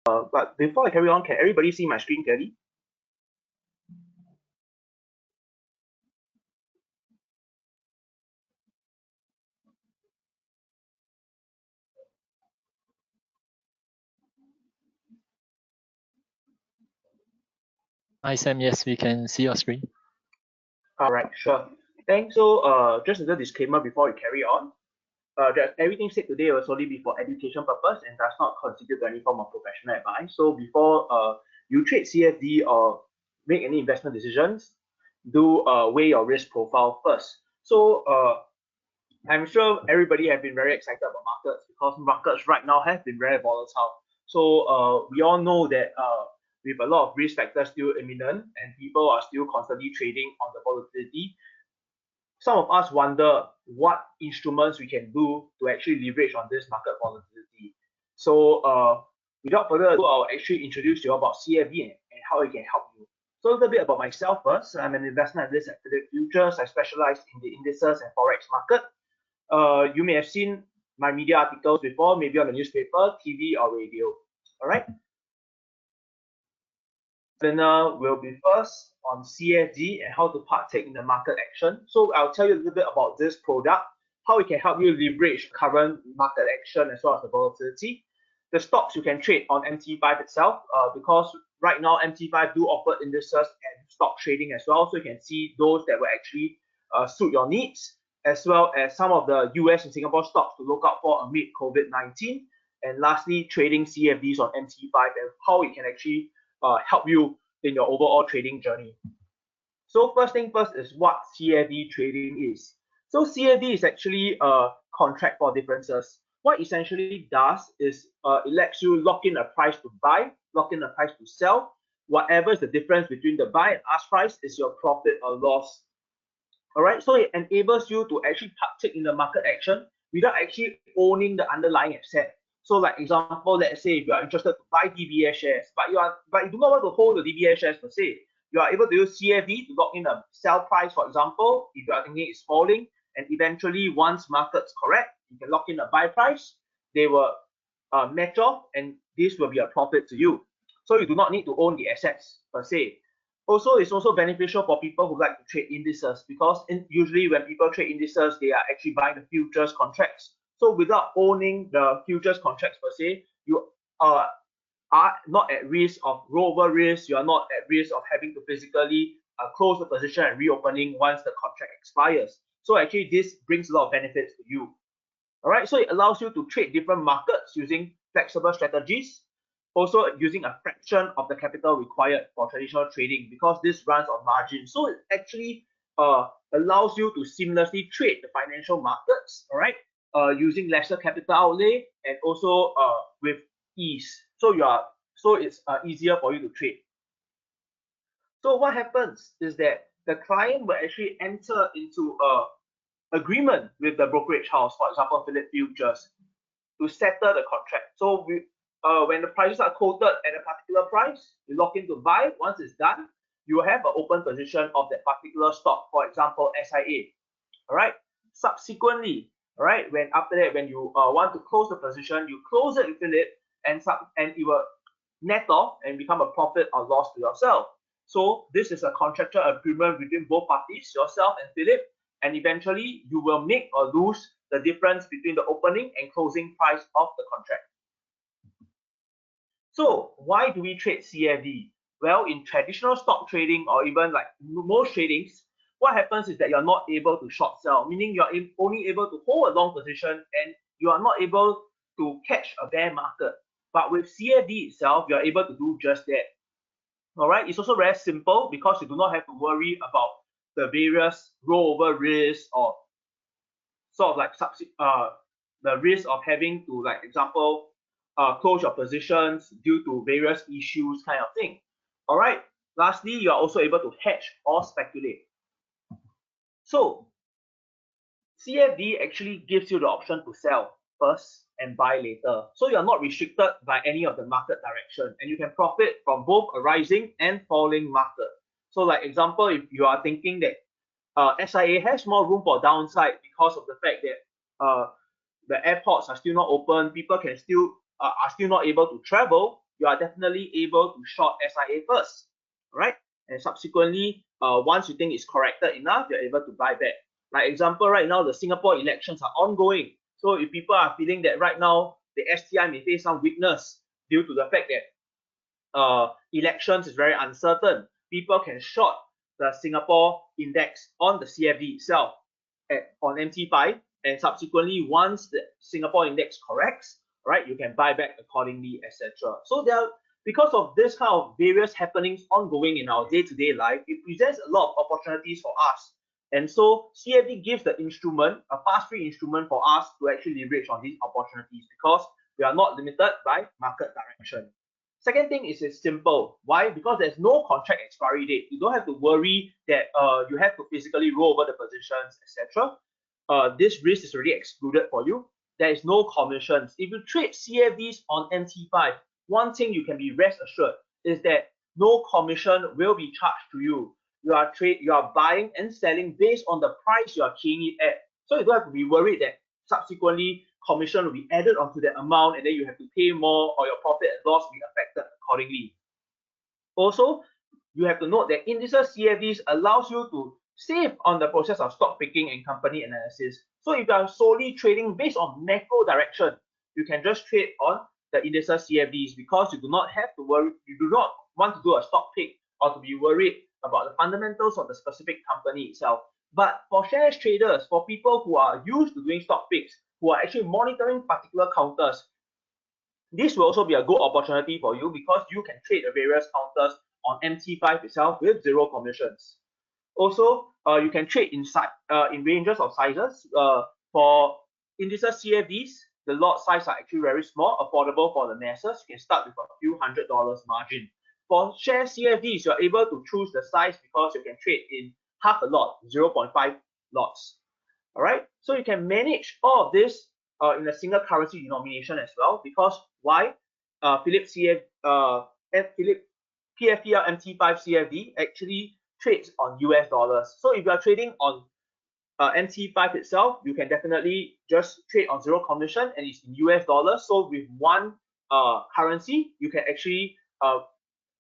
But before I carry on, can everybody see my screen clearly? Hi Sam, yes, we can see your screen. All right, sure. Thanks. So, just as a disclaimer before we carry on, that everything said today will solely be for education purpose and does not constitute any form of professional advice. So, before you trade CFD or make any investment decisions, do weigh your risk profile first. So, I'm sure everybody have been very excited about markets because markets right now have been very volatile. So we all know that with a lot of risk factors still imminent and people are still constantly trading on the volatility, some of us wonder what instruments we can do to actually leverage on this market volatility. So without further ado, I'll actually introduce you about CFD and how it can help you. So a little bit about myself first. I'm an investment analyst at Phillip Futures. I specialize in the indices and forex market. You may have seen my media articles before, maybe on the newspaper, TV, or radio. All right. Then will be first on CFD and how to partake in the market action. So I'll tell you a little bit about this product, how it can help you leverage current market action as well as the volatility. The stocks you can trade on MT5 itself, because right now MT5 do offer indices and stock trading as well. So you can see those that will actually suit your needs, as well as some of the US and Singapore stocks to look out for amid COVID-19. And lastly, trading CFDs on MT5 and how it can actually help you in your overall trading journey. So first thing first is what CFD trading is. So CFD is actually a contract for differences. What essentially does is it lets you lock in a price to buy, lock in a price to sell. Whatever is the difference between the buy and ask price is your profit or loss. All right, so it enables you to actually partake in the market action without actually owning the underlying asset. So, like example, let's say if you are interested to buy DBS shares, but you do not want to hold the DBS shares per se, you are able to use CFD to lock in a sell price, for example, if you are thinking it's falling, and eventually once markets correct, you can lock in a buy price. They will match off, and this will be a profit to you. So you do not need to own the assets per se. Also, it's also beneficial for people who like to trade indices because usually when people trade indices, they are actually buying the futures contracts. So without owning the futures contracts per se, you are not at risk of rollover risk. You are not at risk of having to physically close the position and reopening once the contract expires. So actually, this brings a lot of benefits to you. All right, so it allows you to trade different markets using flexible strategies, also using a fraction of the capital required for traditional trading because this runs on margin. So it actually allows you to seamlessly trade the financial markets, all right, using lesser capital outlay and also with ease. So it's easier for you to trade. So what happens is that the client will actually enter into a agreement with the brokerage house, for example, Phillip Futures, to settle the contract. So when the prices are quoted at a particular price, you lock in to buy. Once it's done, you have an open position of that particular stock, for example, SIA. All right. Subsequently, all right, when you want to close the position, you close it with Phillip, and it will net off and become a profit or loss to yourself. So this is a contractual agreement between both parties, yourself and Phillip, and eventually you will make or lose the difference between the opening and closing price of the contract. So why do we trade CFD? Well, in traditional stock trading or even like most tradings, what happens is that you're not able to short sell, meaning you're only able to hold a long position and you are not able to catch a bear market. But with CFD itself, you're able to do just that. All right, it's also very simple because you do not have to worry about the various rollover risks or sort of like the risk of having to, like example, close your positions due to various issues kind of thing. All right, lastly, you are also able to hedge or speculate. So CFD actually gives you the option to sell first and buy later. So you're not restricted by any of the market direction and you can profit from both a rising and falling market. So like example, if you are thinking that SIA has more room for downside because of the fact that the airports are still not open, people are still not able to travel, you are definitely able to short SIA first, right? And subsequently, once you think it's corrected enough, you're able to buy back. Like example, right now the Singapore elections are ongoing. So if people are feeling that right now the STI may face some weakness due to the fact that elections is very uncertain, people can short the Singapore index on the CFD itself on MT5, and subsequently once the Singapore index corrects, right, you can buy back accordingly, etc. So there are, because of this kind of various happenings ongoing in our day-to-day life, it presents a lot of opportunities for us. And so CFD gives the instrument, a fast-free instrument for us to actually leverage on these opportunities because we are not limited by market direction. Second thing is it's simple. Why? Because there's no contract expiry date. You don't have to worry that you have to physically roll over the positions, etc. This risk is already excluded for you. There is no commissions. If you trade CFDs on MT5, one thing you can be rest assured is that no commission will be charged to you. You are buying and selling based on the price you are keying it at. So you don't have to be worried that subsequently commission will be added onto that amount and then you have to pay more or your profit and loss will be affected accordingly. Also, you have to note that Indices CFDs allows you to save on the process of stock picking and company analysis. So if you are solely trading based on macro direction, you can just trade on the Indices CFDs because you do not have to worry, you do not want to do a stock pick or to be worried about the fundamentals of the specific company itself. But for shares traders, for people who are used to doing stock picks, who are actually monitoring particular counters, this will also be a good opportunity for you because you can trade the various counters on MT5 itself with zero commissions. Also, you can trade in ranges of sizes. For Indices CFDs, the lot size are actually very small, affordable for the masses. You can start with a few $100 margin. For share CFDs, you're able to choose the size because you can trade in half a lot, 0.5 lots. All right, so you can manage all of this in a single currency denomination as well. Because why? Phillip PFPL MT5 CFD actually trades on US dollars. So if you are trading on MT5 itself, you can definitely just trade on zero commission and it's in US dollars. So with one currency, you can actually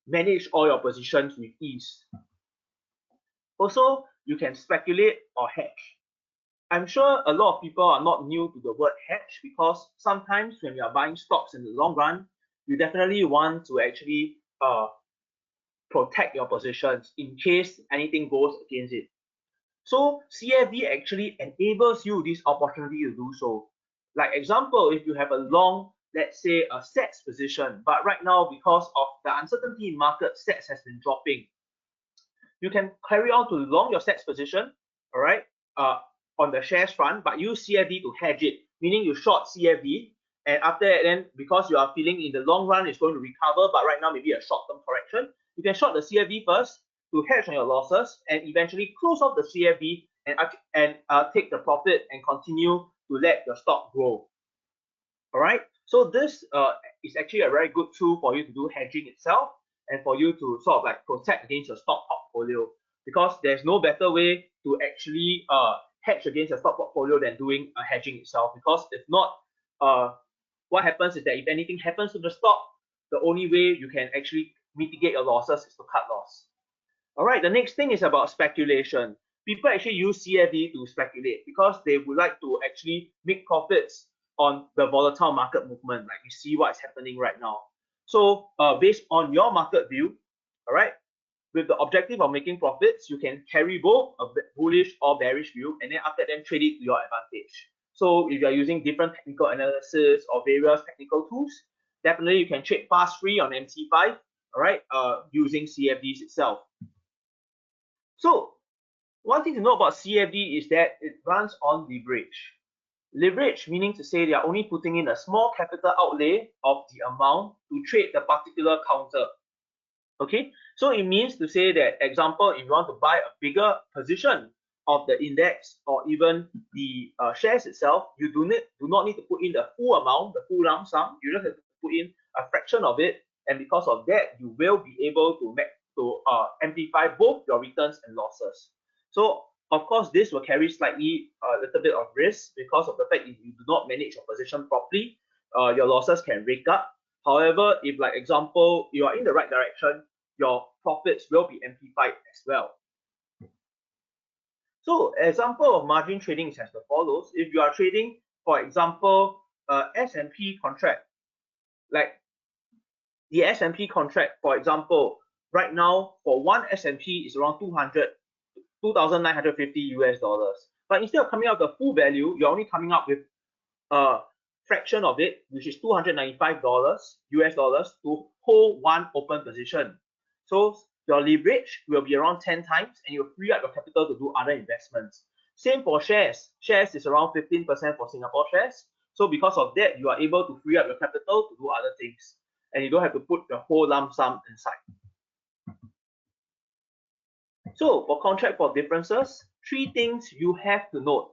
manage all your positions with ease. Also, you can speculate or hedge. I'm sure a lot of people are not new to the word hedge because sometimes when you are buying stocks in the long run, you definitely want to actually protect your positions in case anything goes against it. So CFD actually enables you this opportunity to do so. Like example, if you have a long, let's say a sets position, but right now because of the uncertainty in market, sets has been dropping. You can carry on to long your sets position, all right, on the shares front, but use CFD to hedge it, meaning you short CFD, and after that, then because you are feeling in the long run it's going to recover, but right now maybe a short-term correction, you can short the CFD first to hedge on your losses and eventually close off the CFD and take the profit and continue to let your stock grow. All right, so this is actually a very good tool for you to do hedging itself and for you to sort of like protect against your stock portfolio, because there's no better way to actually hedge against your stock portfolio than doing a hedging itself. Because if not, what happens is that if anything happens to the stock, the only way you can actually mitigate your losses is to cut loss. All right, the next thing is about speculation. People actually use CFD to speculate because they would like to actually make profits on the volatile market movement, like you see what's happening right now. So based on your market view, all right, with the objective of making profits, you can carry both a bullish or bearish view and then after that trade it to your advantage. So if you're using different technical analysis or various technical tools, definitely you can trade fast free on MT5, all right, using CFDs itself. So one thing to know about CFD is that it runs on leverage. Leverage meaning to say they are only putting in a small capital outlay of the amount to trade the particular counter. Okay, so it means to say that, example, if you want to buy a bigger position of the index or even the shares itself, you do not need to put in the full amount, the full lump sum. You just have to put in a fraction of it, and because of that, you will be able to amplify both your returns and losses. So of course, this will carry slightly a little bit of risk because of the fact if you do not manage your position properly, your losses can rake up. However, if like example, you are in the right direction, your profits will be amplified as well. So example of margin trading is as follows. If you are trading, for example, SNP contract, like the SNP contract, for example, right now for one SNP is around 2,950 US dollars. But instead of coming out the full value, you're only coming up with a fraction of it, which is $295 US dollars to hold one open position. So your leverage will be around 10 times and you'll free up your capital to do other investments. Same for shares. Shares is around 15% for Singapore shares. So because of that, you are able to free up your capital to do other things. And you don't have to put the whole lump sum inside. So for contract for differences, 3 things you have to note.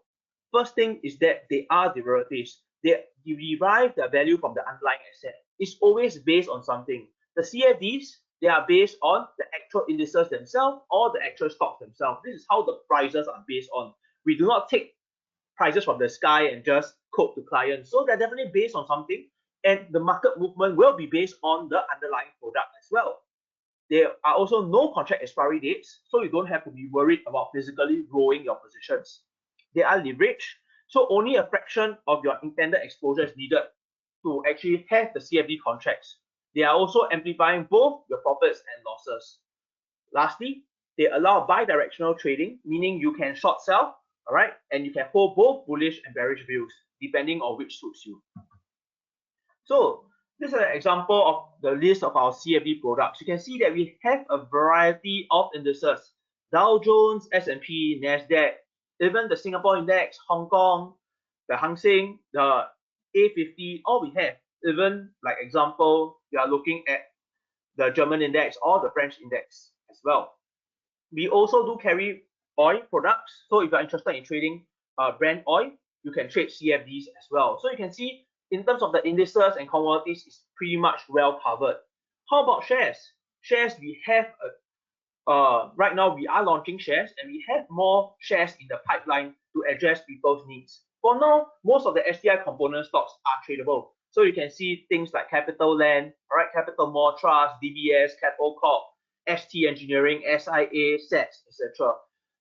First thing is that they are derivatives. They derive their value from the underlying asset. It's always based on something. The CFDs, they are based on the actual indices themselves or the actual stocks themselves. This is how the prices are based on. We do not take prices from the sky and just quote to clients. So they're definitely based on something, and the market movement will be based on the underlying product as well. There are also no contract expiry dates, so you don't have to be worried about physically rolling your positions. They are leveraged, so only a fraction of your intended exposure is needed to actually have the CFD contracts. They are also amplifying both your profits and losses. Lastly, they allow bi-directional trading, meaning you can short sell, all right, and you can hold both bullish and bearish views, depending on which suits you. So this is an example of the list of our CFD products. You can see that we have a variety of indices: Dow Jones, S&P, Nasdaq, even the Singapore index, Hong Kong, the Hang Seng, the A50, all we have. Even like example, we are looking at the German index or the French index as well. We also do carry oil products. So if you're interested in trading Brent oil, you can trade CFDs as well. So you can see in terms of the indices and commodities, it's pretty much well covered. How about shares? Shares, we have right now we are launching shares, and we have more shares in the pipeline to address people's needs. For now, most of the STI component stocks are tradable. So you can see things like Capital Land, all right, Capital Mall Trust, DBS, Capital Corp, ST Engineering, SIA, SETS, etc.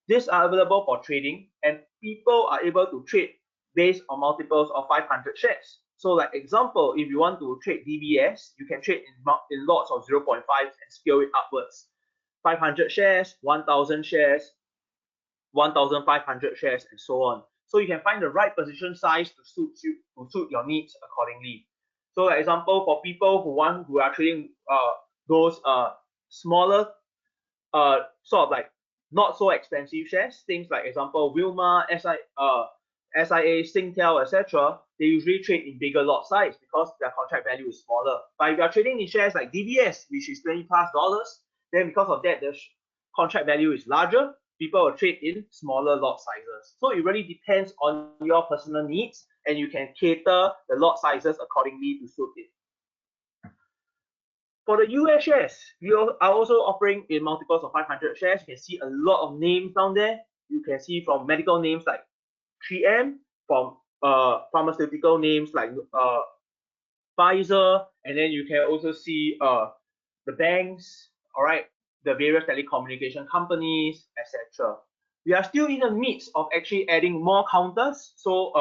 These are available for trading, and people are able to trade based on multiples of 500 shares. So like example, if you want to trade DBS, you can trade in lots of 0.5 and scale it upwards. 500 shares, 1,000 shares, 1,500 shares, and so on. So you can find the right position size to suit your needs accordingly. So like example, for people who are trading those smaller sort of like not so expensive shares, things like example Wilmar, SIA, Singtel, etc., they usually trade in bigger lot size because their contract value is smaller. But if you are trading in shares like DBS, which is $20+, then because of that, the contract value is larger. People will trade in smaller lot sizes. So it really depends on your personal needs, and you can cater the lot sizes accordingly to suit it. For the US shares, we are also offering in multiples of 500 shares. You can see a lot of names down there. You can see from medical names like 3M, from pharmaceutical names like Pfizer, and then you can also see the banks, all right, the various telecommunication companies, etc. We are still in the midst of actually adding more counters. So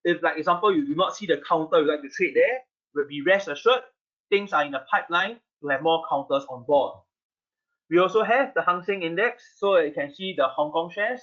if, like example, you do not see the counter you like to trade there, but be rest assured, things are in the pipeline to have more counters on board. We also have the Hang Seng Index, so you can see the Hong Kong shares,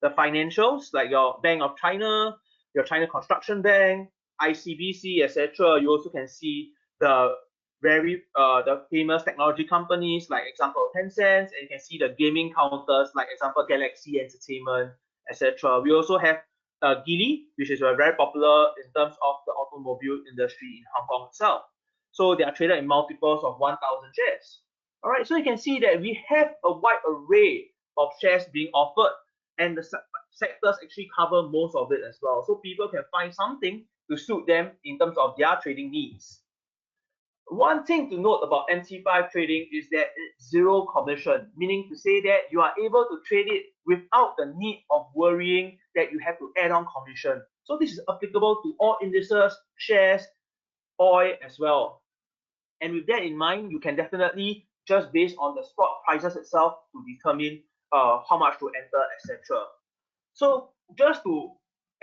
the financials like your Bank of China, your China Construction Bank, ICBC, etc. You also can see the the famous technology companies like example Tencent, and you can see the gaming counters like example Galaxy Entertainment, etc. We also have Geely, which is very popular in terms of the automobile industry in Hong Kong itself. So they are traded in multiples of 1,000 shares. All right, so you can see that we have a wide array of shares being offered, and the sectors actually cover most of it as well. So people can find something to suit them in terms of their trading needs. One thing to note about MT5 trading is that it's zero commission, meaning to say that you are able to trade it without the need of worrying that you have to add on commission. So this is applicable to all indices, shares, oil as well. And with that in mind, you can definitely just based on the spot prices itself to determine how much to enter, etc. So just to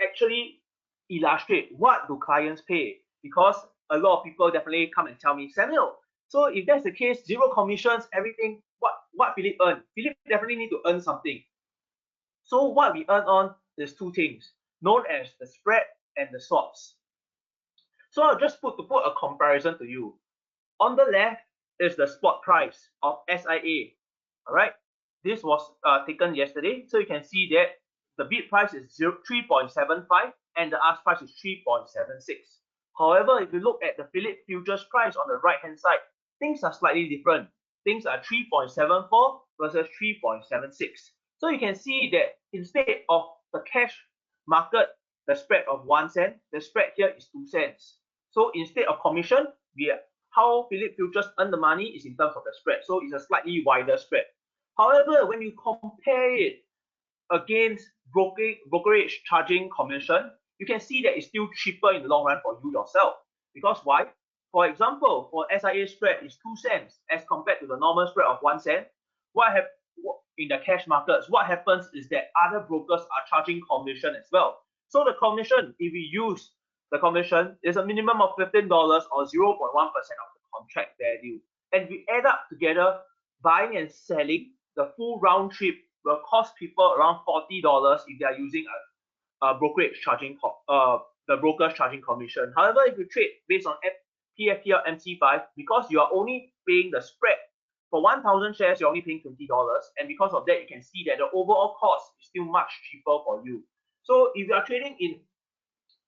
actually illustrate what do clients pay, because a lot of people definitely come and tell me, Samuel, so if that's the case, zero commissions, everything, what Phillip earn? Phillip definitely need to earn something. So what we earn on is two things, known as the spread and the swaps. So I'll just put a comparison to you. On the left is the spot price of SIA. All right, this was taken yesterday, so you can see that the bid price is 3.75 and the ask price is 3.76. However, if you look at the Phillip Futures price on the right hand side, things are slightly different. Things are 3.74 versus 3.76. So you can see that instead of the cash market, the spread of 1 cent, the spread here is 2 cents. So instead of commission, how Phillip Futures earn the money is in terms of the spread. So it's a slightly wider spread. However, when you compare it against brokerage charging commission, you can see that it's still cheaper in the long run for you yourself. Because why? For example, for SIA spread is 2 cents as compared to the normal spread of 1 cent. In the cash markets, what happens is that other brokers are charging commission as well. So the commission, if we use the commission, is a minimum of $15 or 0.1% of the contract value. And we add up together, buying and selling, the full round trip will cost people around $40 if they are using a brokerage charging the brokers charging commission. However, if you trade based on PFP or MT5, because you are only paying the spread for 1,000 shares, you're only paying $20, and because of that, you can see that the overall cost is still much cheaper for you. So if you are trading in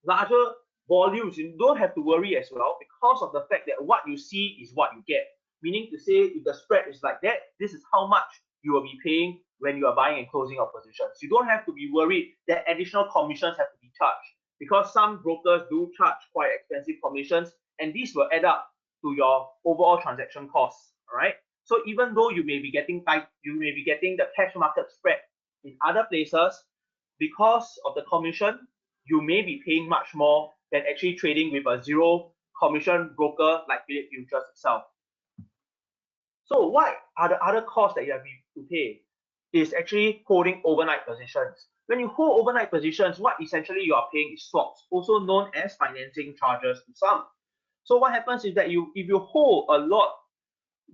larger volumes, you don't have to worry as well, because of the fact that what you see is what you get. Meaning to say, if the spread is like that, this is how much you will be paying when you are buying and closing your positions. You don't have to be worried that additional commissions have to be charged, because some brokers do charge quite expensive commissions, and these will add up to your overall transaction costs. All right. So even though you may be getting the cash market spread in other places, because of the commission, you may be paying much more than actually trading with a zero commission broker like Phillip Futures itself. So what are the other costs that you have to pay? Is actually holding overnight positions. When you hold overnight positions, what essentially you are paying is swaps, also known as financing charges to some. So what happens is that if you hold a lot,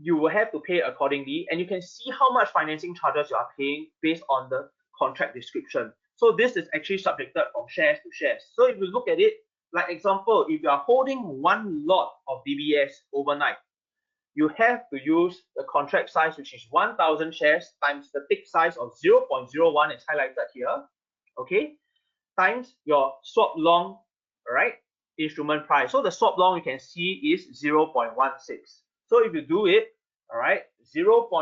you will have to pay accordingly, and you can see how much financing charges you are paying based on the contract description. So this is actually subjected from shares to shares. So if you look at it, like example, if you are holding one lot of DBS overnight, you have to use the contract size, which is 1,000 shares times the tick size of 0.01 is highlighted here, okay, times your swap long, right, instrument price. So the swap long you can see is 0.16. So if you do it, all right, 0.16,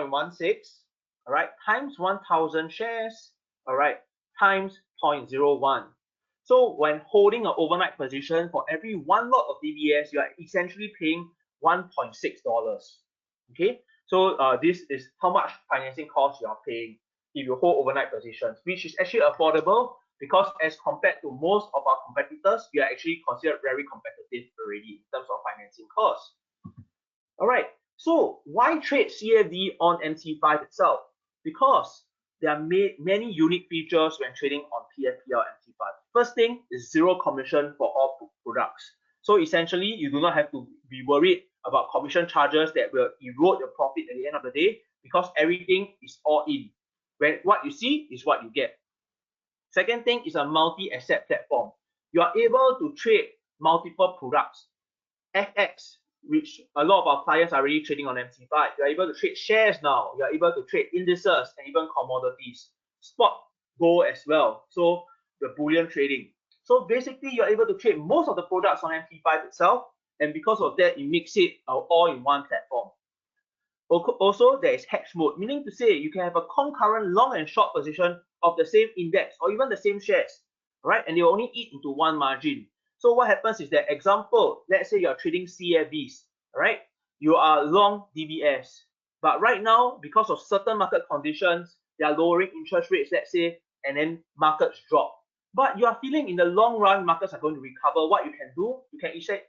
all right, times 1,000 shares, all right, times 0.01. So when holding an overnight position, for every one lot of DBS, you are essentially paying $1.6. Okay, so this is how much financing cost you are paying if you hold overnight positions, which is actually affordable, because as compared to most of our competitors, we are actually considered very competitive already in terms of financing costs. All right, so why trade CFD on MT5 itself? Because there are many unique features when trading on PFP or MT5. First thing is zero commission for all products. So essentially, you do not have to be worried about commission charges that will erode your profit at the end of the day, because everything is all in. When what you see is what you get. Second thing is a multi-asset platform. You are able to trade multiple products. FX, which a lot of our clients are already trading on MT5. You are able to trade shares now. You are able to trade indices and even commodities. Spot gold as well. So the bullion trading. So basically, you're able to trade most of the products on MT5 itself, and because of that, it makes it all in one platform. Also, there is hedge mode, meaning to say you can have a concurrent long and short position of the same index or even the same shares, right? And they only eat into one margin. So what happens is that, example, let's say you're trading CFDs, right? You are long DBS, but right now, because of certain market conditions, they are lowering interest rates, let's say, and then markets drop. But you are feeling in the long run, markets are going to recover. What you can do,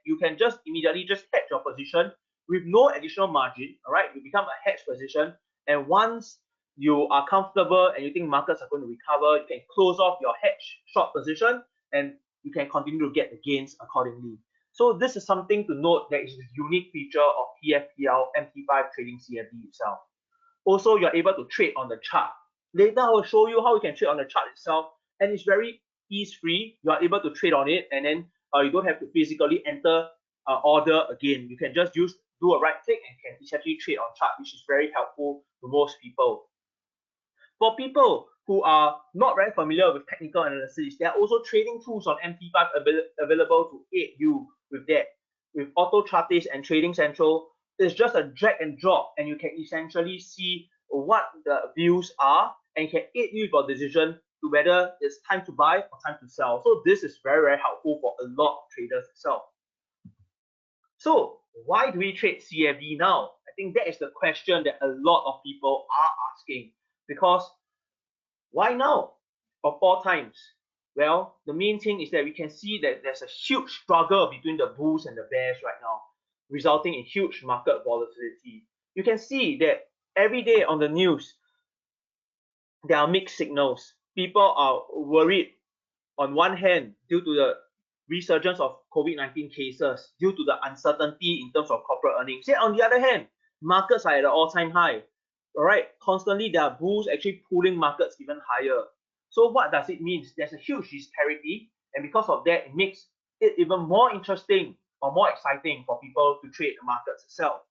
you can just immediately just hedge your position with no additional margin, all right, you become a hedge position. And once you are comfortable and you think markets are going to recover, you can close off your hedge short position and you can continue to get the gains accordingly. So this is something to note that is a unique feature of TFPL MT5 Trading CFD itself. Also, you're able to trade on the chart. Later, I will show you how you can trade on the chart itself, and it's very ease-free. You are able to trade on it, and then you don't have to physically enter order again. You can just do a right click and can essentially trade on chart, which is very helpful to most people. For people who are not very familiar with technical analysis, there are also trading tools on MT5 available to aid you with that. With Autochartist and Trading Central, it's just a drag and drop, and you can essentially see what the views are and can aid you with your decision to whether it's time to buy or time to sell. So this is very, very helpful for a lot of traders itself. So why do we trade CFD now? I think that is the question that a lot of people are asking. Because why now of all times? Well, the main thing is that we can see that there's a huge struggle between the bulls and the bears right now, resulting in huge market volatility. You can see that every day on the news, there are mixed signals. People are worried on one hand due to the resurgence of COVID-19 cases, due to the uncertainty in terms of corporate earnings. Yet on the other hand, markets are at an all-time high. All right, constantly there are bulls actually pulling markets even higher. So what does it mean? There's a huge disparity, and because of that, it makes it even more interesting or more exciting for people to trade the markets itself.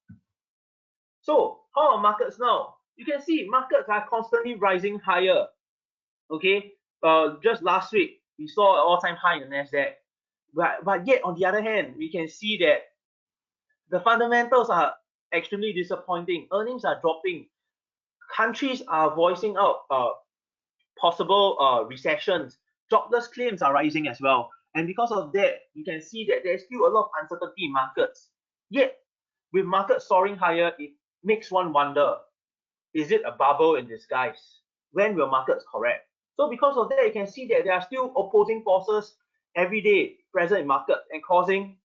So how are markets now? You can see markets are constantly rising higher. Okay, just last week we saw an all-time high in the Nasdaq, but yet on the other hand, we can see that the fundamentals are extremely disappointing. Earnings are dropping. Countries are voicing out possible recessions. Jobless claims are rising as well. And because of that, you can see that there's still a lot of uncertainty in markets. Yet, with markets soaring higher, it makes one wonder, is it a bubble in disguise? When will markets correct? So because of that, you can see that there are still opposing forces every day present in markets and causing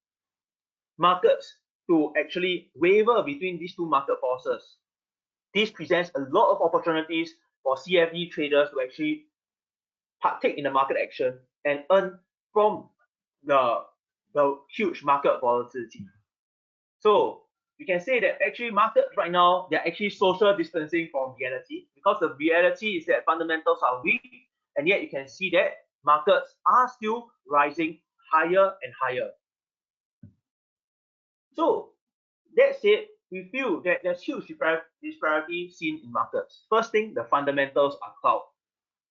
markets to actually waver between these two market forces. This presents a lot of opportunities for CFD traders to actually partake in the market action and earn from the huge market volatility. So you can say that actually markets right now, they're actually social distancing from reality, because the reality is that fundamentals are weak, and yet you can see that markets are still rising higher and higher. So that said, we feel that there's huge disparity seen in markets. First thing, the fundamentals are cloud.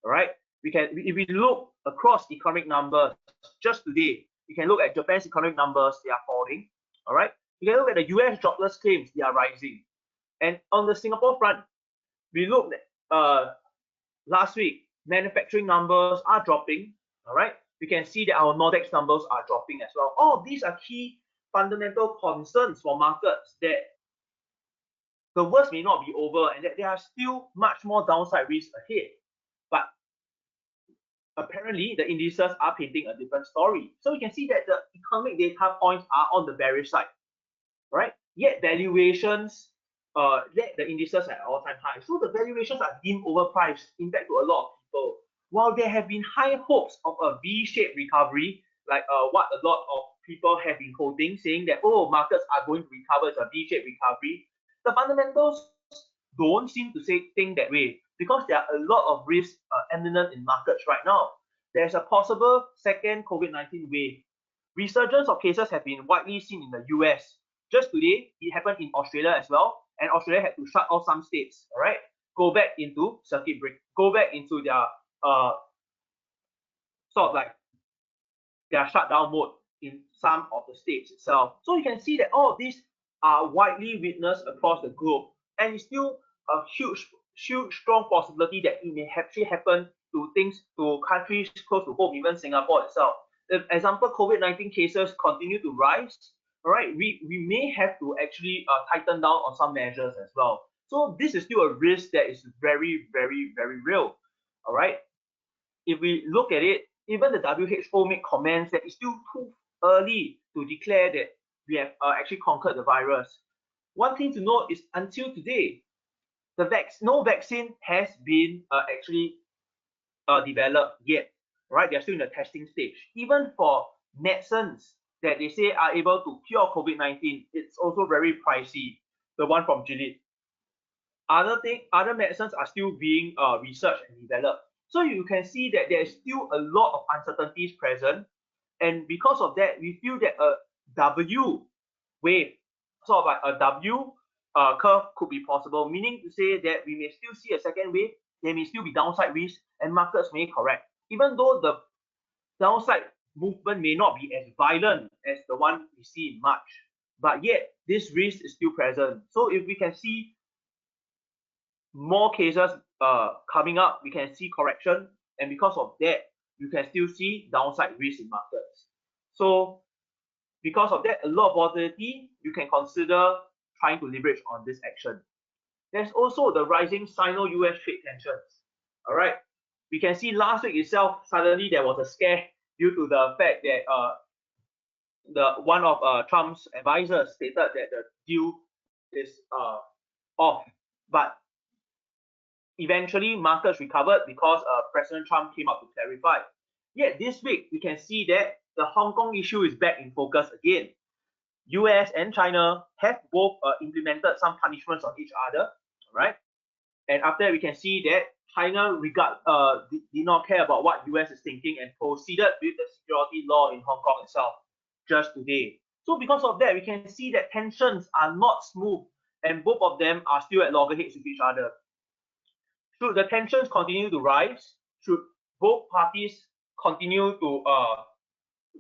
All right, if we look across economic numbers just today, you can look at Japan's economic numbers, they are falling. All right, you can look at the US jobless claims, they are rising. And on the Singapore front, we looked at last week, manufacturing numbers are dropping. All right, we can see that our Nordex numbers are dropping as well. All these are key fundamental concerns for markets, that the worst may not be over and that there are still much more downside risks ahead. But apparently, the indices are painting a different story. So you can see that the economic data points are on the bearish side, right? Yet valuations, let the indices at all-time high. So the valuations are deemed overpriced, in fact, to a lot of people. While there have been high hopes of a V-shaped recovery, like what a lot of people have been quoting, saying that, oh, markets are going to recover, it's a V-shaped recovery, the fundamentals don't seem to think that way, because there are a lot of risks imminent in markets right now. There's a possible second COVID-19 wave. Resurgence of cases have been widely seen in the US. Just today, it happened in Australia as well, and Australia had to shut off some states, all right? Go back into circuit break, go back into their sort of like their shutdown mode in some of the states itself. So you can see that all of these are widely witnessed across the globe, and it's still a huge, strong possibility that it may actually happen to countries close to home, even Singapore itself. If, example, COVID-19 cases continue to rise, all right, we may have to actually tighten down on some measures as well. So this is still a risk that is very, very, very real. All right. If we look at it, even the WHO made comments that it's still too early to declare that we have actually conquered the virus. one thing to note is until today, no vaccine has been actually developed yet, right? They're still in the testing stage. Even for medicines that they say are able to cure COVID-19, it's also very pricey. The one from Gilead. Other medicines are still being researched and developed. So you can see that there is still a lot of uncertainties present, and because of that, we feel that a W wave, sort of like a W curve, could be possible. Meaning to say that we may still see a second wave. There may still be downside risk, and markets may correct. Even though the downside movement may not be as violent as the one we see in March, but yet this risk is still present. So if we can see more cases coming up, we can see correction, and because of that, you can still see downside risk in markets. So because of that, a lot of volatility, you can consider trying to leverage on this action. There's also the rising Sino-US trade tensions. All right, we can see last week itself, suddenly there was a scare due to the fact that one of Trump's advisors stated that the deal is off, but eventually markets recovered because President Trump came out to clarify. Yet this week we can see that the Hong Kong issue is back in focus again. US and China have both implemented some punishments on each other, right? And after that, we can see that China did not care about what US is thinking and proceeded with the security law in Hong Kong itself just today. So because of that, we can see that tensions are not smooth, and both of them are still at loggerheads with each other. Should the tensions continue to rise, should both parties continue to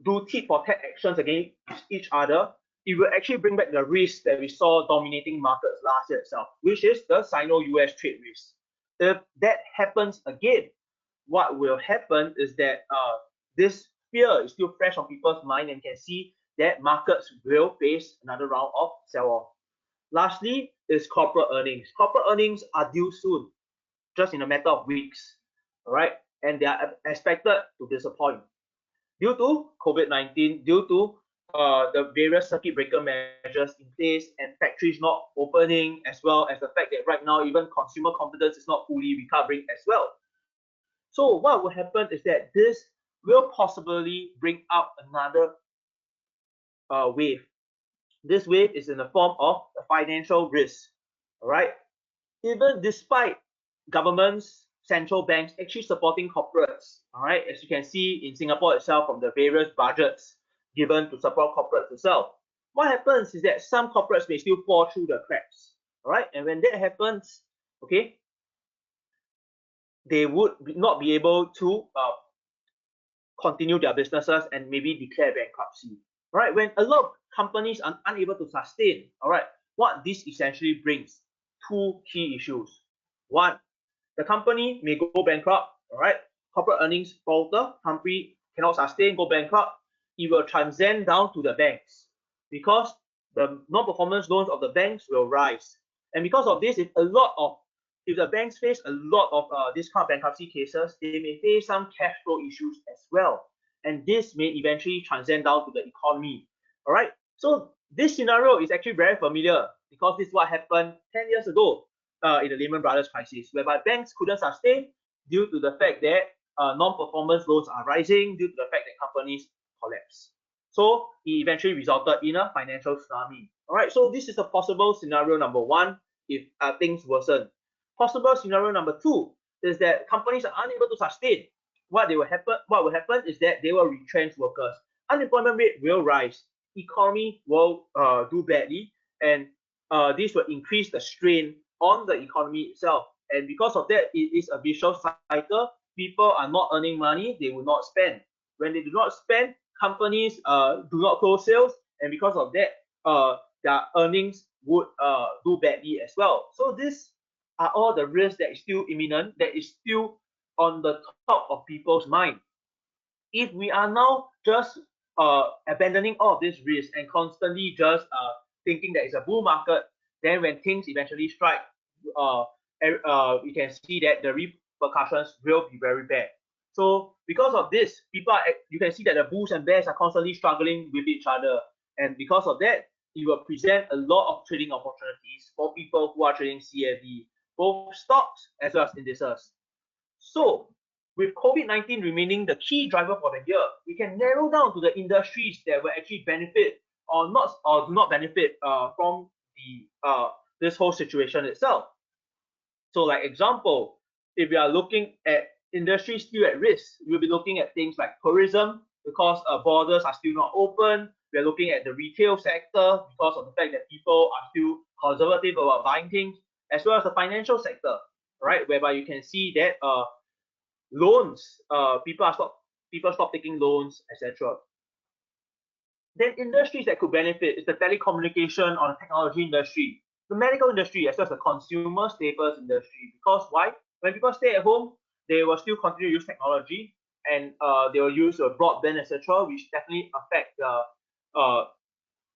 do tit for tat actions against each other, it will actually bring back the risk that we saw dominating markets last year itself, which is the Sino-US trade risk. If that happens again, what will happen is that this fear is still fresh on people's mind, and can see that markets will face another round of sell-off. Lastly is corporate earnings. Corporate earnings are due soon, just in a matter of weeks, all right? And they are expected to disappoint due to COVID-19, due to the various circuit breaker measures in place and factories not opening, as well as the fact that right now even consumer confidence is not fully recovering as well. So what will happen is that this will possibly bring up another wave. This wave is in the form of the financial risk, all right? Even despite governments, central banks actually supporting corporates, all right, as you can see in Singapore itself from the various budgets given to support corporates itself. What happens is that some corporates may still fall through the cracks, all right, and when that happens, okay, they would not be able to continue their businesses and maybe declare bankruptcy, right? When a lot of companies are unable to sustain, all right, what this essentially brings, two key issues. One, the company may go bankrupt, all right? Corporate earnings falter, company cannot sustain, go bankrupt. It will transcend down to the banks because the non-performance loans of the banks will rise. And because of this, if the banks face a lot of this kind of bankruptcy cases, they may face some cash flow issues as well. And this may eventually transcend down to the economy, all right? So this scenario is actually very familiar because this is what happened 10 years ago in the Lehman Brothers crisis, whereby banks couldn't sustain due to the fact that non-performance loans are rising, due to the fact that companies collapse. So it eventually resulted in a financial tsunami. All right, so this is a possible scenario number one if things worsen. Possible scenario number two is that companies are unable to sustain. What will happen is that they will retrench workers. Unemployment rate will rise. Economy will do badly, and this will increase the strain on the economy itself. And because of that, it is a vicious cycle. People are not earning money, they will not spend. When they do not spend, companies do not close sales, and because of that, their earnings would do badly as well. So these are all the risks that is still imminent, that is still on the top of people's mind. If we are now just abandoning all of these risks and constantly just thinking that it's a bull market, then when things eventually strike, we can see that the repercussions will be very bad. So because of this, you can see that the bulls and bears are constantly struggling with each other, and because of that, it will present a lot of trading opportunities for people who are trading CFD, both stocks as well as indices. So with COVID-19 remaining the key driver for the year, we can narrow down to the industries that will actually benefit or do not benefit from the this whole situation itself. So like example, if we are looking at industries still at risk, we'll be looking at things like tourism because borders are still not open. We're looking at the retail sector because of the fact that people are still conservative about buying things, as well as the financial sector, right? Whereby you can see that loans, people stop taking loans, etc. Then industries that could benefit is the telecommunication or the technology industry, the medical industry, as well as the consumer staples industry. Because why? When people stay at home, they will still continue to use technology, and they will use broadband, etc., which definitely affect the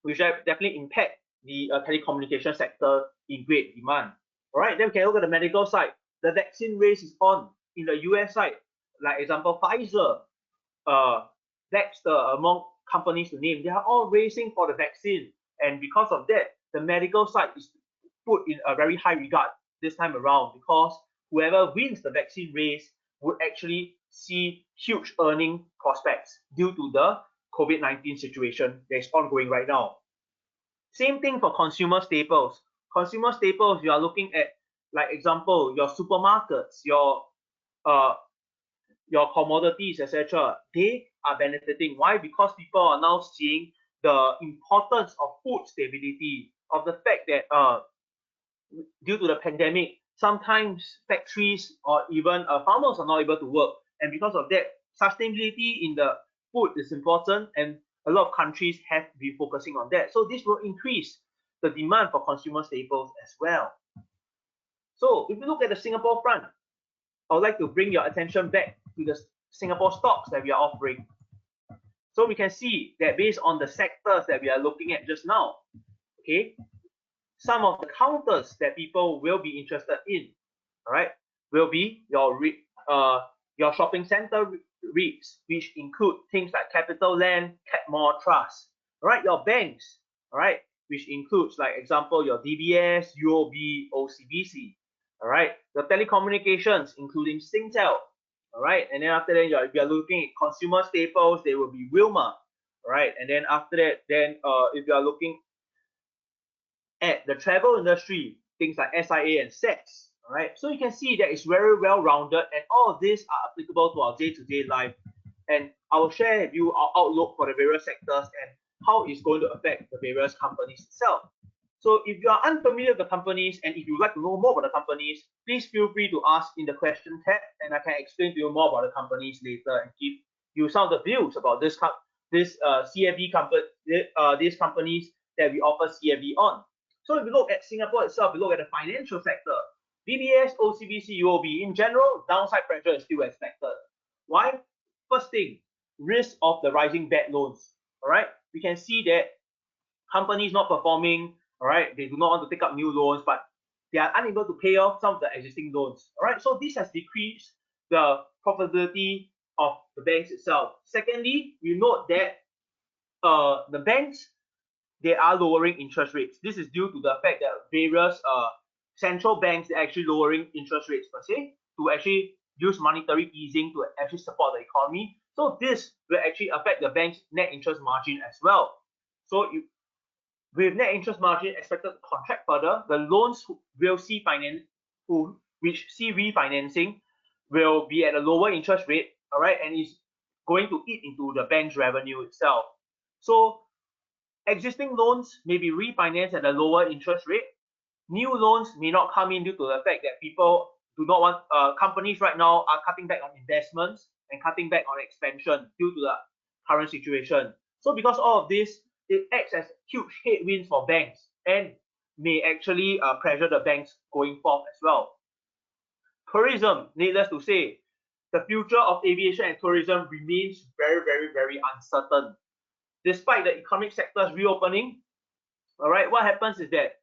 which definitely impact the telecommunication sector in great demand. All right, then we can look at the medical side. The vaccine race is on in the US side. Like example, Pfizer, Baxter, among companies to name, they are all racing for the vaccine, and because of that, the medical side is put in a very high regard this time around, because whoever wins the vaccine race would actually see huge earning prospects due to the COVID-19 situation that is ongoing right now. Same thing for consumer staples. Consumer staples, you are looking at, like example, your supermarkets, your commodities, etc. They are benefiting. Why? Because people are now seeing the importance of food stability, of the fact that due to the pandemic, sometimes factories or even farmers are not able to work, and because of that, sustainability in the food is important, and a lot of countries have been focusing on that. So this will increase the demand for consumer staples as well. So if you look at the Singapore front, I would like to bring your attention back to the Singapore stocks that we are offering. So we can see that based on the sectors that we are looking at just now, okay, some of the counters that people will be interested in, all right, will be your shopping center REITs, which include things like CapitaLand, Catmore Trust, all right, your banks, all right, which includes, like example, your DBS, UOB, OCBC, all right, the telecommunications, including Singtel, all right, and then after that, if you're looking at consumer staples, they will be Wilmar, all right, and then after that, then if you are looking at the travel industry, things like SIA and SETS, all right, so you can see that it's very well rounded, and all of these are applicable to our day-to-day life, and I will share with you our outlook for the various sectors and how it's going to affect the various companies itself. So if you are unfamiliar with the companies and if you'd like to know more about the companies, please feel free to ask in the question tab, and I can explain to you more about the companies later and give you some of the views about this CFD company, these companies that we offer CFD on. So if you look at Singapore itself, we look at the financial sector, DBS, OCBC, UOB, in general, downside pressure is still expected. Why? First thing, risk of the rising bad loans. All right, we can see that companies not performing, all right, they do not want to take up new loans, but they are unable to pay off some of the existing loans. All right, so this has decreased the profitability of the banks itself. Secondly, we note that the banks, they are lowering interest rates. This is due to the fact that various central banks are actually lowering interest rates per se to actually use monetary easing to actually support the economy. So this will actually affect the bank's net interest margin as well. So with net interest margin expected to contract further, the loans will see which see refinancing will be at a lower interest rate, all right, and is going to eat into the bank's revenue itself. So existing loans may be refinanced at a lower interest rate. New loans may not come in due to the fact that people do not want, companies right now are cutting back on investments and cutting back on expansion due to the current situation. So because all of this, it acts as huge headwinds for banks and may actually pressure the banks going forth as well. Tourism, needless to say, the future of aviation and tourism remains very, very, very uncertain. Despite the economic sectors reopening, all right, what happens is that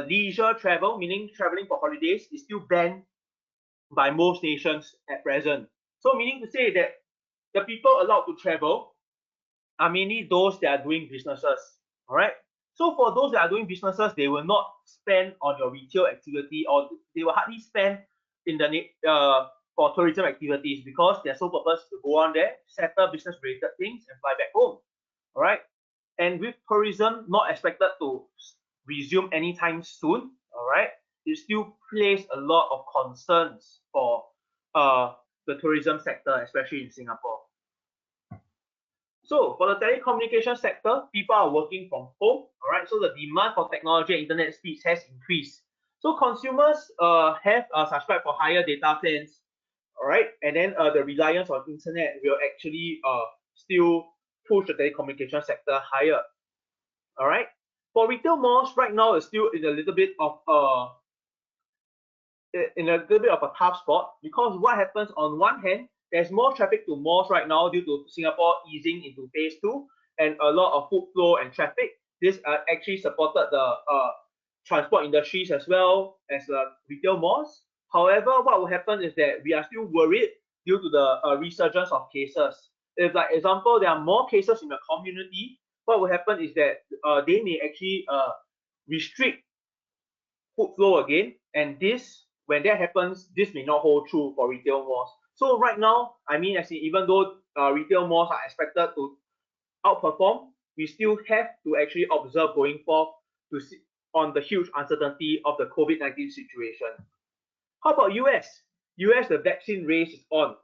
leisure travel, meaning traveling for holidays, is still banned by most nations at present. So meaning to say that the people allowed to travel are mainly those that are doing businesses. All right. So for those that are doing businesses, they will not spend on your retail activity, or they will hardly spend in the for tourism activities, because their sole purpose is to go on there, settle business related things, and fly back home. All right. And with tourism not expected to resume anytime soon, all right, it still plays a lot of concerns for the tourism sector, especially in Singapore. So for the telecommunication sector, people are working from home, all right, so the demand for technology and internet speeds has increased. So consumers have subscribed for higher data plans, all right, and then the reliance on internet will actually still push the telecommunication sector higher. All right. For retail malls, right now it's still in a little bit of a tough spot, because what happens on one hand, there's more traffic to malls right now due to Singapore easing into phase 2 and a lot of foot flow and traffic. This actually supported the transport industries as well as retail malls. However, what will happen is that we are still worried due to the resurgence of cases. If, like example, there are more cases in the community, what will happen is that they may actually restrict foot flow again, and this, when that happens, this may not hold true for retail malls. So right now, I mean, even though retail malls are expected to outperform, we still have to actually observe going forth to see on the huge uncertainty of the COVID-19 situation. How about US? US, the vaccine race is on.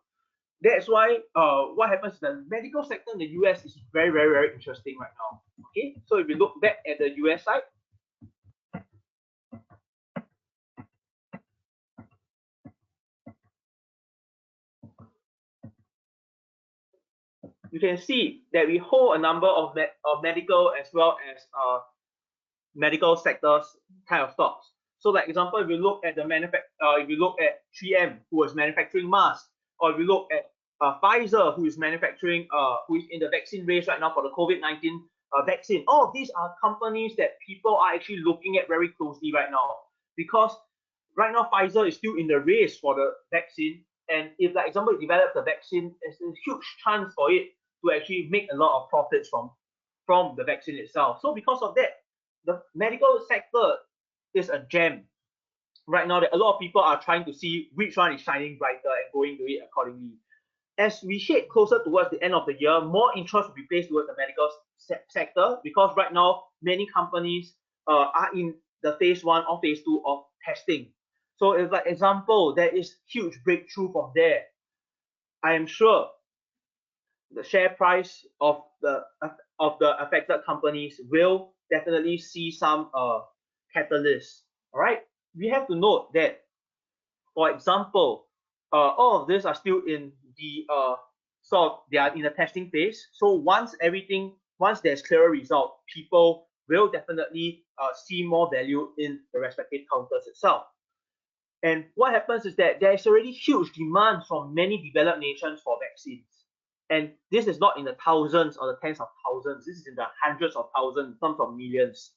That's why what happens is the medical sector in the US is very, very, very interesting right now. Okay, so if you look back at the US side, you can see that we hold a number of medical as well as medical sectors kind of stocks. So, like example, if you look at the if you look at 3M, who is manufacturing masks, or if you look at Pfizer, who is manufacturing, who is in the vaccine race right now for the COVID-19 vaccine. All of these are companies that people are actually looking at very closely right now, because right now Pfizer is still in the race for the vaccine. And if, like example, it develops the vaccine, there's a huge chance for it to actually make a lot of profits from the vaccine itself. So because of that, the medical sector is a gem right now that a lot of people are trying to see which one is shining brighter and going to it accordingly. As we head closer towards the end of the year, more interest will be placed towards the medical sector, because right now many companies are in the phase 1 or phase 2 of testing. So if, like example, there is huge breakthrough from there, I am sure the share price of the affected companies will definitely see some catalyst. All right, we have to note that, for example, all of these are still in the they are in the testing phase. So once there's clearer result, people will definitely see more value in the respective counters itself. And what happens is that there is already huge demand from many developed nations for vaccines. And this is not in the thousands or the tens of thousands. This is in the hundreds of thousands, in terms of millions.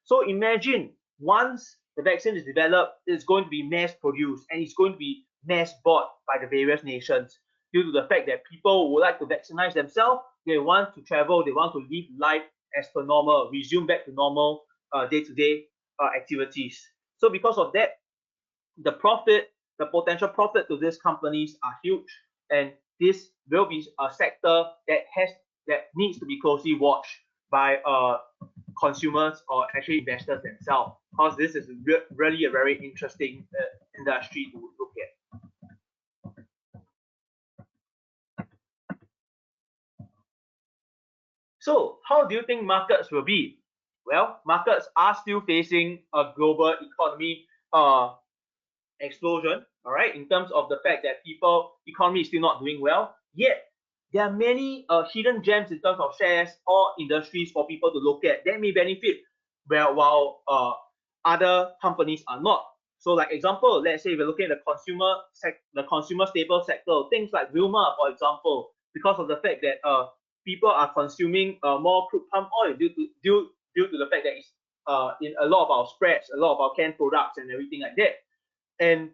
So imagine, once the vaccine is developed, it's going to be mass produced and it's going to be mass bought by the various nations, due to the fact that people would like to vaccinate themselves. They want to travel, they want to live life as per normal, resume back to normal day-to-day activities. So because of that, the potential profit to these companies are huge, and this will be a sector that needs to be closely watched by consumers or actually investors themselves, because this is really a very interesting industry to look at. So how do you think markets will be? Well, markets are still facing a global economy explosion, all right, in terms of the fact that economy is still not doing well, yet there are many hidden gems in terms of shares or industries for people to look at that may benefit while other companies are not. So, like example, let's say we're looking at the consumer staple sector, things like Wilmar, for example, because of the fact that people are consuming more crude palm oil due to the fact that it's in a lot of our spreads, a lot of our canned products and everything like that. And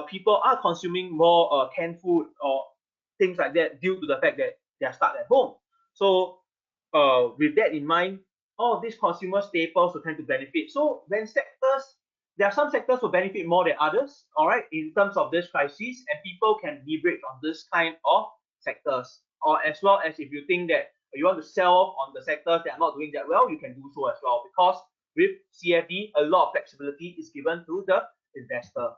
people are consuming more canned food or things like that due to the fact that they are stuck at home. So with that in mind, all of these consumer staples will tend to benefit. So when sectors, there are some sectors will benefit more than others, all right, in terms of this crisis, and people can leverage on this kind of sectors. Or as well as if you think that you want to sell off on the sectors that are not doing that well, you can do so as well, because with CFD, a lot of flexibility is given to the investor.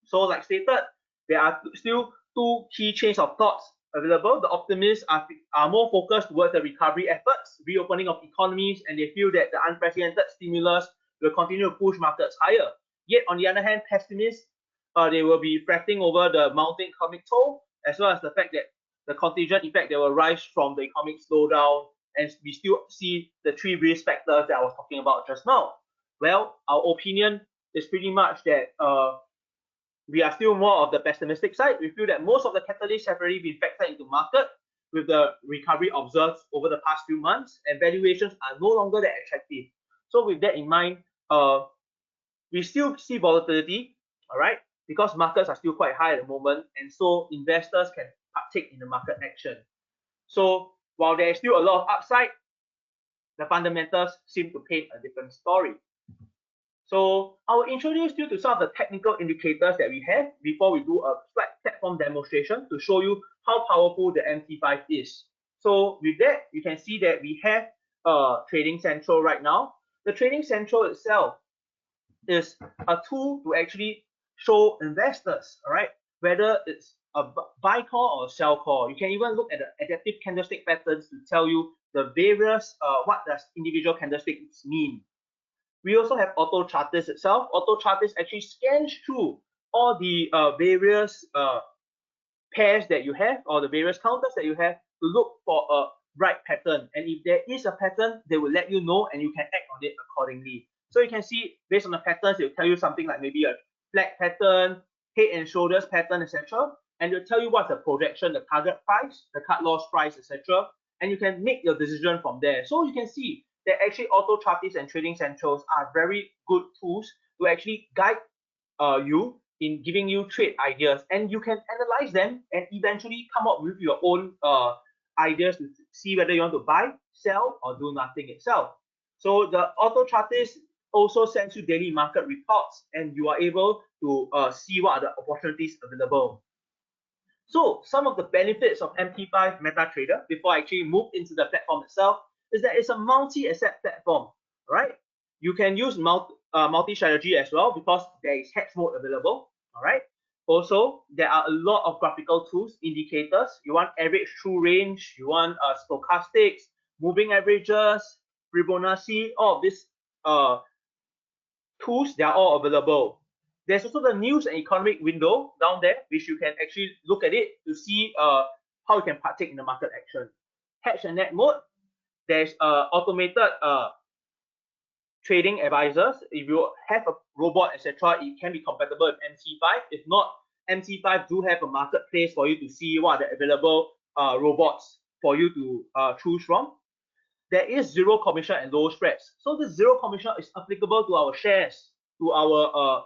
So like stated, there are still two key chains of thoughts available. The optimists are more focused towards the recovery efforts, reopening of economies, and they feel that the unprecedented stimulus will continue to push markets higher. Yet on the other hand, pessimists, they will be fretting over the mounting economic toll, as well as the fact that the contagion effect that will rise from the economic slowdown, and we still see the three risk factors that I was talking about just now. Well, our opinion is pretty much that we are still more of the pessimistic side. We feel that most of the catalysts have already been factored into market with the recovery observed over the past few months, and valuations are no longer that attractive. So with that in mind, we still see volatility, all right, because markets are still quite high at the moment, and so investors can partake in the market action. So while there is still a lot of upside, the fundamentals seem to paint a different story. So I will introduce you to some of the technical indicators that we have before we do a slight platform demonstration to show you how powerful the MT5 is. So with that, you can see that we have Trading Central right now. The Trading Central itself is a tool to actually show investors, all right, whether it's a buy call or sell call. You can even look at the adaptive candlestick patterns to tell you the various what does individual candlesticks mean. We also have Autochartist itself. Autochartist actually scans through all the various pairs that you have, or the various counters that you have, to look for a right pattern. And if there is a pattern, they will let you know, and you can act on it accordingly. So you can see based on the patterns, it will tell you something like maybe a flag pattern, head and shoulders pattern, etc. And it will tell you what's the projection, the target price, the cut loss price, etc. And you can make your decision from there. So you can see that actually Autochartist and Trading Centrals are very good tools to actually guide you in giving you trade ideas, and you can analyze them and eventually come up with your own ideas to see whether you want to buy, sell, or do nothing itself. So the Autochartist also sends you daily market reports, and you are able to see what are the opportunities available. So some of the benefits of MT5 MetaTrader, before I actually move into the platform itself, is that it's a multi-asset platform, right? You can use multi-strategy as well, because there is hedge mode available, all right? Also, there are a lot of graphical tools, indicators. You want average true range, you want stochastics, moving averages, Fibonacci, all of these tools, they are all available. There's also the news and economic window down there, which you can actually look at it to see how you can partake in the market action. Hedge and net mode, there's automated trading advisors. If you have a robot, etc., it can be compatible with MT5. If not, MT5 do have a marketplace for you to see what are the available robots for you to choose from. There is zero commission and low spreads. So the zero commission is applicable to our shares, to our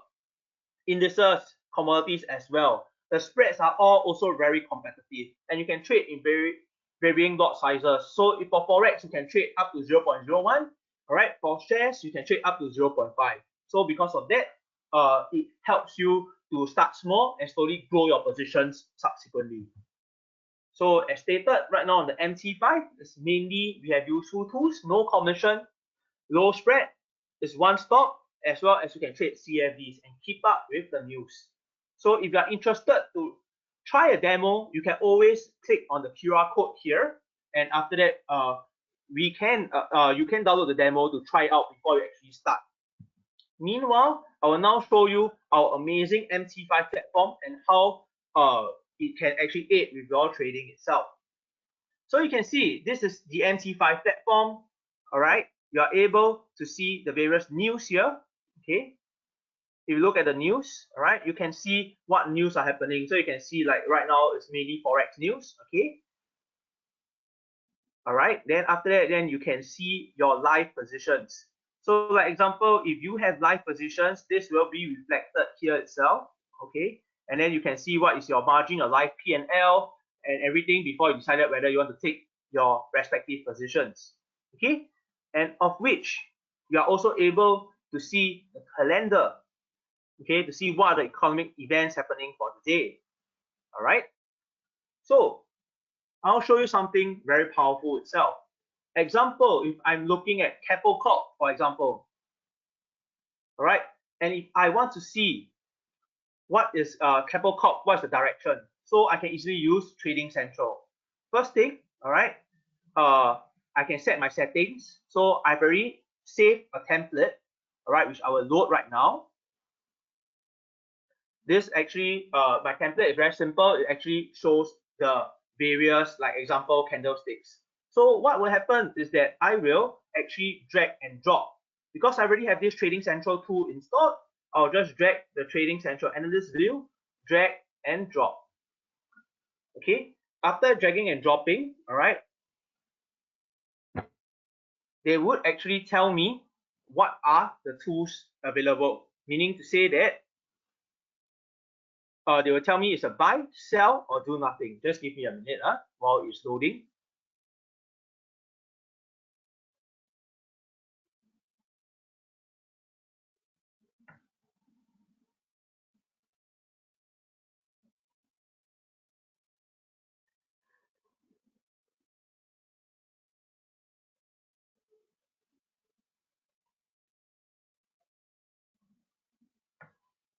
indices, commodities as well. The spreads are all also very competitive, and you can trade in varying lot sizes. So if for forex, you can trade up to 0.01. All right, for shares, you can trade up to 0.5. So because of that, it helps you to start small and slowly grow your positions subsequently. So as stated, right now on the MT5, it's mainly we have useful tools, no commission, low spread, is one stop, as well as you can trade CFDs and keep up with the news. So if you are interested to try a demo, you can always click on the QR code here, and after that, you can download the demo to try it out before you actually start. Meanwhile, I will now show you our amazing MT5 platform and how it can actually aid with your trading itself. So you can see this is the MT5 platform. All right, you are able to see the various news here. Okay, if you look at the news, all right, you can see what news are happening. So you can see like right now it's mainly forex news. Okay, all right, then after that, then you can see your live positions. So like example, if you have live positions, this will be reflected here itself. Okay, and then you can see what is your margin, your live P&L, and everything before you decided whether you want to take your respective positions. Okay, and of which you are also able to see the calendar, okay, to see what are the economic events happening for the day. All right. So I'll show you something very powerful itself. Example, if I'm looking at Keppel Corp, for example, all right, and if I want to see what is Keppel Corp, what's the direction, so I can easily use Trading Central. First thing, all right, I can set my settings. So I've already saved a template, all right, which I will load right now. This actually, my template is very simple. It actually shows the various, like example, candlesticks. So what will happen is that I will actually drag and drop. Because I already have this Trading Central tool installed, I'll just drag the Trading Central analyst view, drag and drop. Okay, after dragging and dropping, all right, they would actually tell me what are the tools available, meaning to say that they will tell me it's a buy, sell, or do nothing. Just give me a minute while it's loading.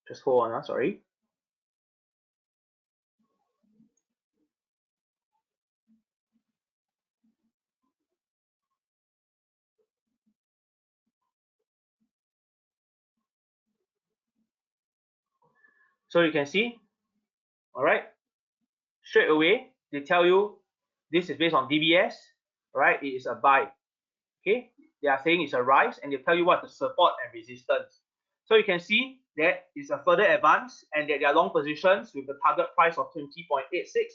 Just hold on, sorry. So you can see, all right, straight away, they tell you this is based on DBS, all right, it is a buy. Okay, they are saying it's a rise, and they tell you what the support and resistance. So you can see that it's a further advance, and that they are long positions with the target price of 20.86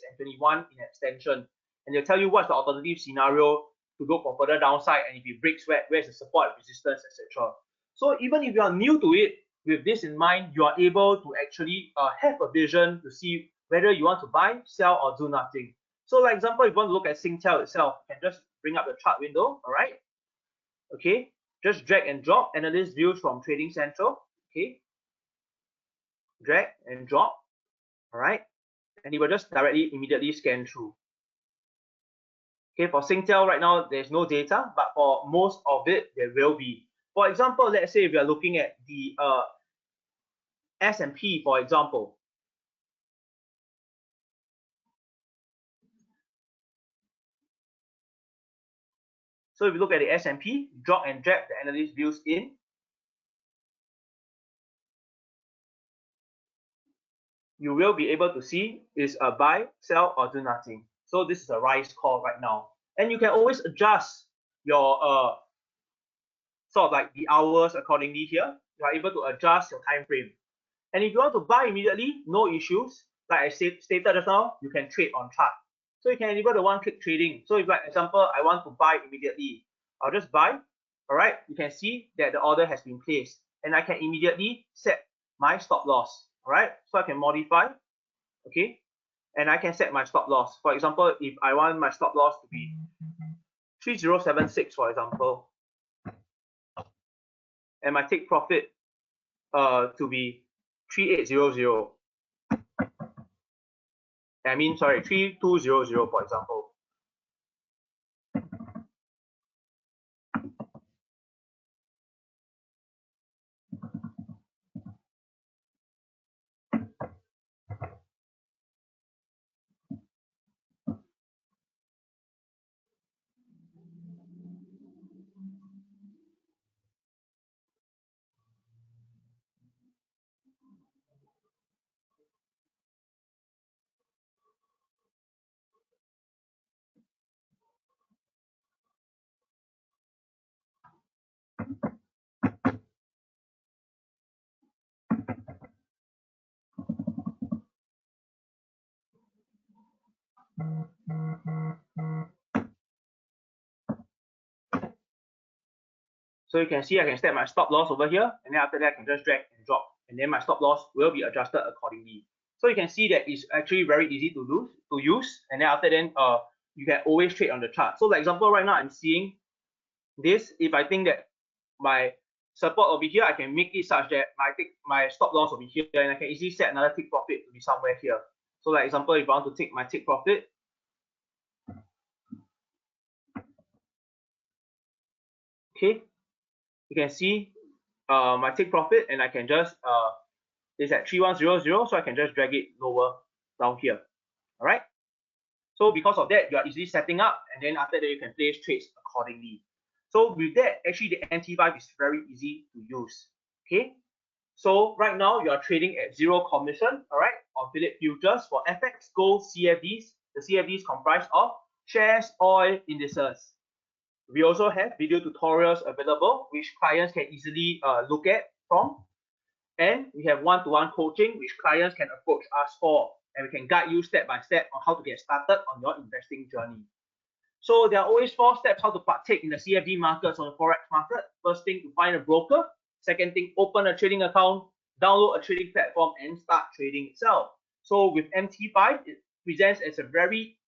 and 21 in extension. And they'll tell you what's the alternative scenario to go for further downside, and if it breaks, where's the support, resistance, etc. So even if you are new to it, with this in mind, you are able to actually have a vision to see whether you want to buy, sell, or do nothing. So, like example, if you want to look at Singtel itself, you can just bring up the chart window, all right? Okay, just drag and drop analyst views from Trading Central. Okay, drag and drop, all right, and it will just directly immediately scan through. Okay, for Singtel right now there's no data, but for most of it there will be. For example, let's say if we are looking at the SNP, for example. So if you look at the SNP, drop and drag the analyst views in. You will be able to see is a buy, sell, or do nothing. So this is a rise call right now. And you can always adjust your sort of like the hours accordingly here. You are able to adjust your time frame. And if you want to buy immediately, no issues. Like I stated just now, you can trade on chart. So you can enable the one-click trading. So if, like example, I want to buy immediately, I'll just buy. All right, you can see that the order has been placed, and I can immediately set my stop loss. All right, so I can modify. Okay, and I can set my stop loss. For example, if I want my stop loss to be 3076, for example, and my take profit to be 3800. I mean, sorry, 3200, for example. So you can see I can set my stop loss over here, and then after that I can just drag and drop, and then my stop loss will be adjusted accordingly. So you can see that it's actually very easy to use, and then after then you can always trade on the chart. So like example, right now I'm seeing this, if I think that my support over here, I can make it such that my stop loss will be here, and I can easily set another take profit to be somewhere here. So like example, if I want to take my take profit, okay, you can see my take profit, and I can just it's at 3100, so I can just drag it lower down here. All right. So because of that, you are easily setting up, and then after that you can place trades accordingly. So with that, actually the MT5 is very easy to use. Okay. So right now you are trading at 0 commission, all right, on Phillip Futures for FX, gold, CFDs. The CFDs comprise of shares, oil, indices. We also have video tutorials available, which clients can easily look at from. And we have one-to-one coaching, which clients can approach us for, and we can guide you step by step on how to get started on your investing journey. So there are always 4 steps how to partake in the CFD markets or the forex market. First thing, to find a broker. Second thing, open a trading account, download a trading platform, and start trading itself. So with MT5, it presents as a very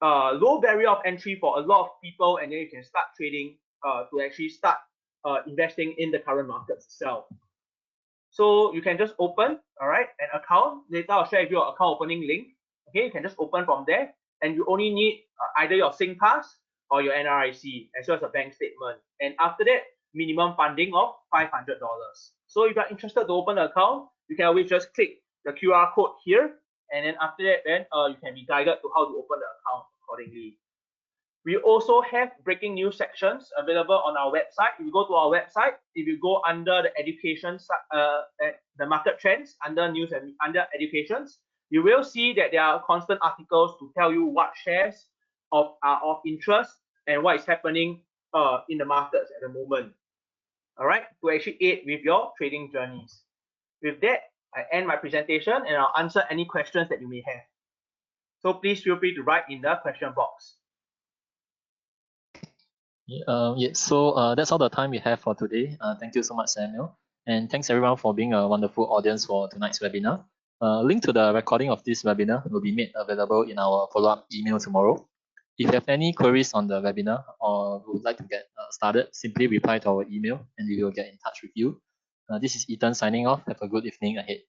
low barrier of entry for a lot of people, and then you can start trading to actually start investing in the current markets itself. So you can just open, all right, an account. Later I'll share with you your account opening link. Okay, you can just open from there, and you only need either your SingPass or your NRIC as well as a bank statement. And after that, minimum funding of $500. So if you're interested to open an account, you can always just click the QR code here, and then after that, then you can be guided to how to open the account accordingly. We also have breaking news sections available on our website. If you go to our website, if you go under the education, the market trends, under news and under educations, you will see that there are constant articles to tell you what shares are of interest and what is happening in the markets at the moment. All right, to actually aid with your trading journeys. With that, I end my presentation and I'll answer any questions that you may have. So please feel free to write in the question box. So that's all the time we have for today. Thank you so much, Samuel. And thanks everyone for being a wonderful audience for tonight's webinar. Link to the recording of this webinar will be made available in our follow-up email tomorrow. If you have any queries on the webinar or would like to get started, simply reply to our email and we will get in touch with you. This is Ethan signing off. Have a good evening ahead.